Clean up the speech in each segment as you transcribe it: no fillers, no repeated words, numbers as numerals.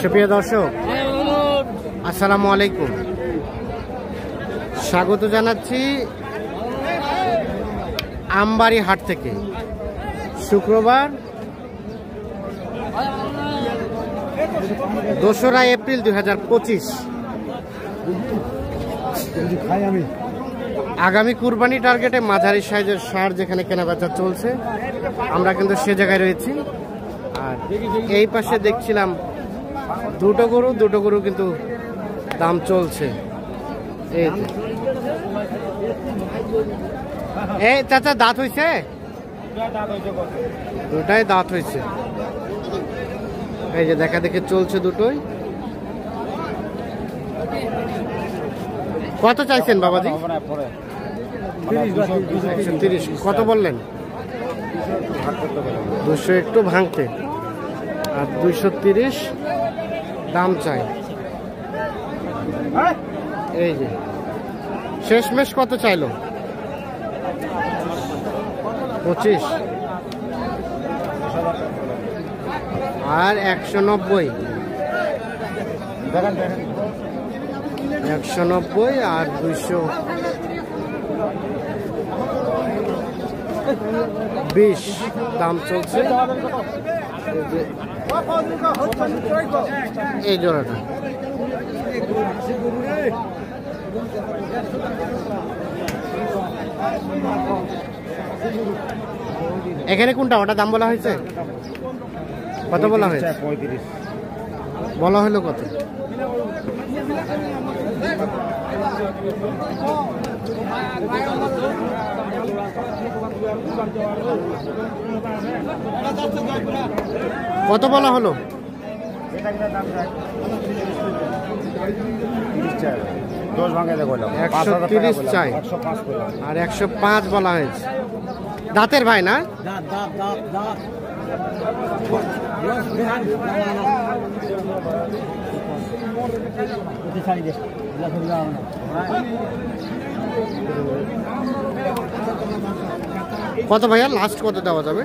সুপ্রিয় দর্শক, আসসালামু আলাইকুম। স্বাগত জানাচ্ছি আমবাড়ি হাট থেকে। শুক্রবার 2রা এপ্রিল 2025। আগামী কুরবানি টার্গেটে মাঝারি সাইজের ষাঁড় যেখানে কেনাবেচা চলছে, আমরা কিন্তু সে জায়গায় রয়েছি। আর এই পাশে দেখছিলাম দুটো গরু কিন্তু দাম চলছে। এই চাচা, দাঁত হয়েছে? দুটাই দাঁত হয়েছে। এই যে দেখা দেখে চলছে দুটোই। কত চাইছেন বাবাজি? 130। কত বললেন? 200 একটু ভাঙতে, আর 230 দাম চাই। এই যে শেষমেশ কত চাইলো? 25 আর 190। 190 আর 220 দাম চলছে এই জোড়াটা। এখানে কোনটা? ওটা দাম বলা হয়েছে? কত বলা হয়েছে? 35 বলা হলো। কত? কত বলা হলো? 130 চাই আর 105 বলা হয়েছে। দাঁতের ভাই না? কত ভাইয়া লাস্ট কত দেওয়া যাবে?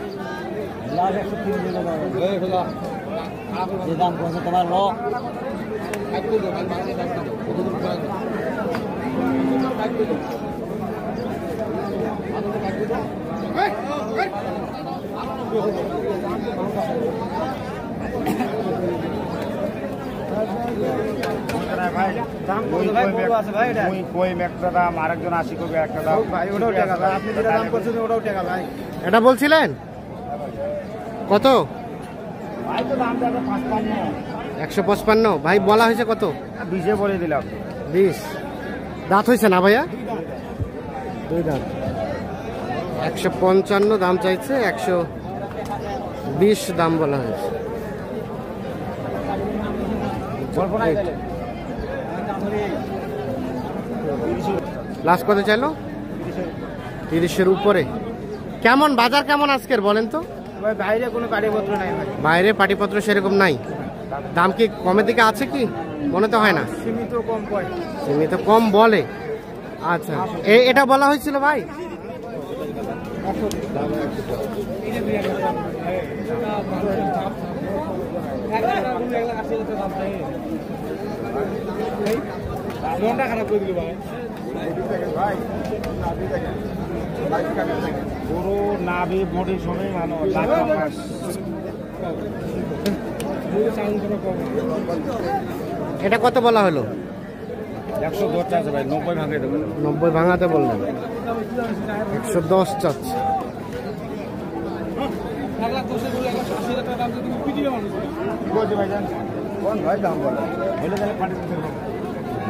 এটা বলছিলেন কত? 155 ভাই বলা হয়েছে কত? 20 বলে দিলাম। 20 দাঁত হয়েছে না ভাইয়া? 2 দাঁত। 155 দাম চাইছে, 120 দাম বলা হয়েছে। লাস্ট কত চাইলো? 30-এর উপরে। কেমন বাজার কেমন আজকের বলেন তো? বাইরে কোনো পাটিপত্র নাই। বাইরে পাটিপত্র সেরকম নাই। দাম কি কমের দিকে আছে কি? মনে তো হয় না। সীমিত কম বলে। আচ্ছা, এটা বলা হয়েছিল ভাই? গরু নাভি বডি সবই ভালো। এটা কত বলা হলো? 110 চাচ্ছে ভাই। 90 ভাঙাতে দেবো। 90 ভাঙাতে বললেন। 110 চাচ্ছে।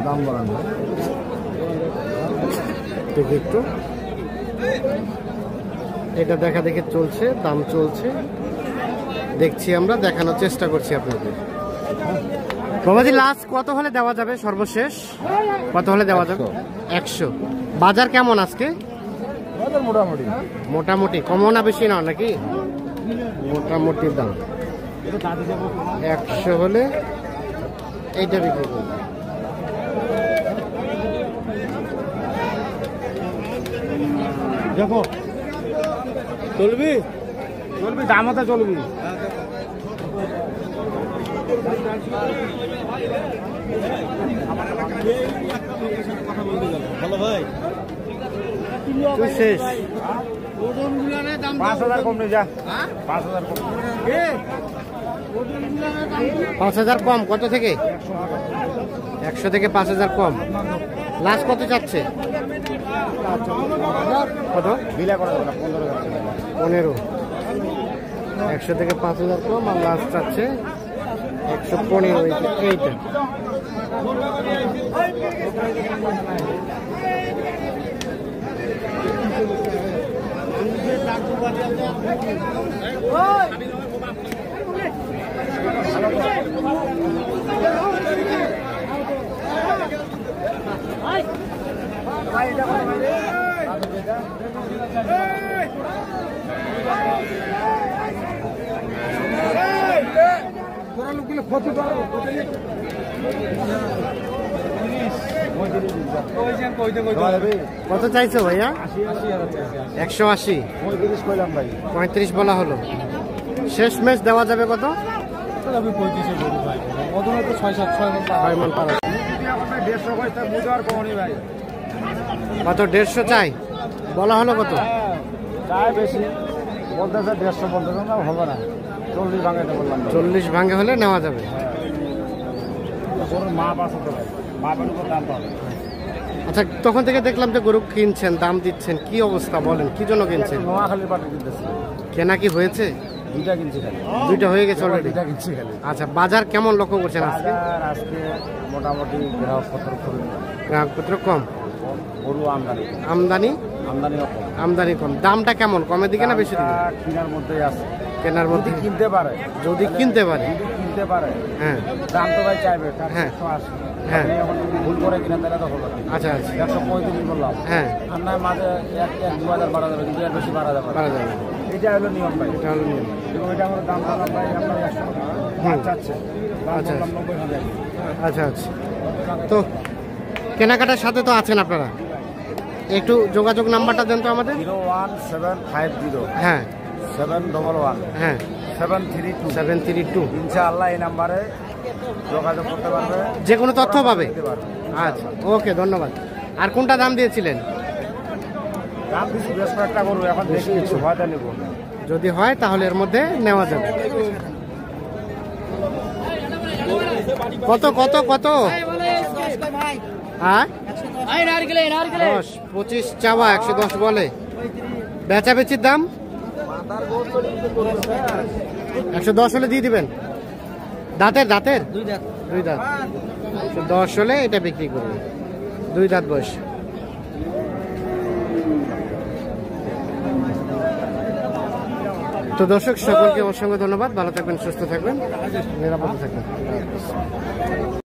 দাম বাড়ানো একটু। এটা দেখা দেখে চলছে, দাম চলছে, দেখছি আমরা, দেখানোর চেষ্টা করছি আপনাদের। বাবাজি লাস্ট কত হলে দেওয়া যাবে? সর্বশেষ কত হলে দেওয়া যাবে? 100। বাজার কেমন আজকে? মোটামুটি মোটামুটি। কমও না বেশি না নাকি? মোটামুটি দাম 100 হলে এইটা বিক্রি করব। দেখো চলবি, দাম হতে চলবি। তুই শেষ। 5,000 কম নিয়ে যা। 5,000 কম। 5,000 কম কত থেকে? 100 থেকে 5,000 কম। লাস্ট কত চাচ্ছে? কত? বিলা করা যাবে না, 15,000 টাকা। 15। 100 থেকে 5,000 কম আর লাস্ট চাচ্ছে 115। এইটা কত চাইছো ভাইয়া? 180। 35 কইলাম ভাই। 35 বলা হলো। শেষ ম্যাচ দেওয়া যাবে কত? 6 মণ পার। 150 কইতা বুঝার কোনি ভাই। কত? 150 চাই বলা হলো কত? চাই বেশি বলতেছে 150 বলতেছে না, হবে না। 40 ভাঙাইতে বললাম। 40 ভাঙে হলে নেওয়া যাবে। মা পাশে তো ভাই, মা উপর দাম পাবে। আচ্ছা, তখন থেকে দেখলাম যে গরু কিনছেন, দাম দিচ্ছেন, কি অবস্থা বলেন, কি জন্য কিনছেন? নোয়াখালীর পাটি কিনতেছি। কেনা কি হয়েছে? 2টা কিনছি খালি। 2টা হয়ে গেছে অলরেডি। 2টা কিনছি খালি। আচ্ছা, বাজার কেমন লক্ষ্য করছেন আজকে? বাজার আজকে মোটামুটি গ্রাহকপত্র খুব গ্রাহকপত্র কম, গরু আমদানি আমদানি কম। আমদানি কম। দামটা কেমন, কমের দিকে না বেশি দিকে? কেনার মধ্যেই আছে। কেনার মধ্যে কিনতে পারে, যদি কিনতে পারে। হ্যাঁ, দাম তো ভাই চাইবে। হ্যাঁ। 180। হ্যাঁ। আপনি এখন ভুল করে কিনা তাহলে তো হবে। আচ্ছা আচ্ছা। 135 বললাম। হ্যাঁ, আর না মাঝে 1-2,000 বাড়া যাবে, কিন্তু এর বেশি বাড়া যাবে না। পারা যাবে। এটা হলো নিয়ম ভাই। এটা হলো নিয়ম। এবং এটা আমার দাম বললাম ভাই আপনার 100 চাচ্ছে। দাম আচ্ছা। বললাম 90,000। আচ্ছা আচ্ছা। তো কেনাকাটার সাথে তো আছেন আপনারা, একটু যোগাযোগ নাম্বারটা দেন তো আমাদের। 01750 হ্যাঁ 711 হ্যাঁ 732। 732। ইনশাআল্লাহ এই নাম্বারে যোগাযোগ করতে পারবে, যে কোনো তথ্য পাবে। দিতে পারবে। আচ্ছা, ওকে, ধন্যবাদ। আর কোনটা দাম দিয়েছিলেন? দাম দিচ্ছি বেশ কয়েকটা করবো, এখন দেখি কিছু হয়তো নেব। যদি হয় তাহলে এর মধ্যে নেওয়া যাবে। কত কত কত? হ্যাঁ 10, 25 চাওয়া, 110 বলে। বেচা বেচির দাম 110 হলে দিয়ে দিবেন। দাঁতের দাঁতের 2 দাঁত। 110 হলে এটা বিক্রি করবে। 2 দাঁত বয়স। তো দর্শক সকলকে অসংখ্য ধন্যবাদ। ভালো থাকবেন, সুস্থ থাকবেন, নিরাপদে থাকবেন।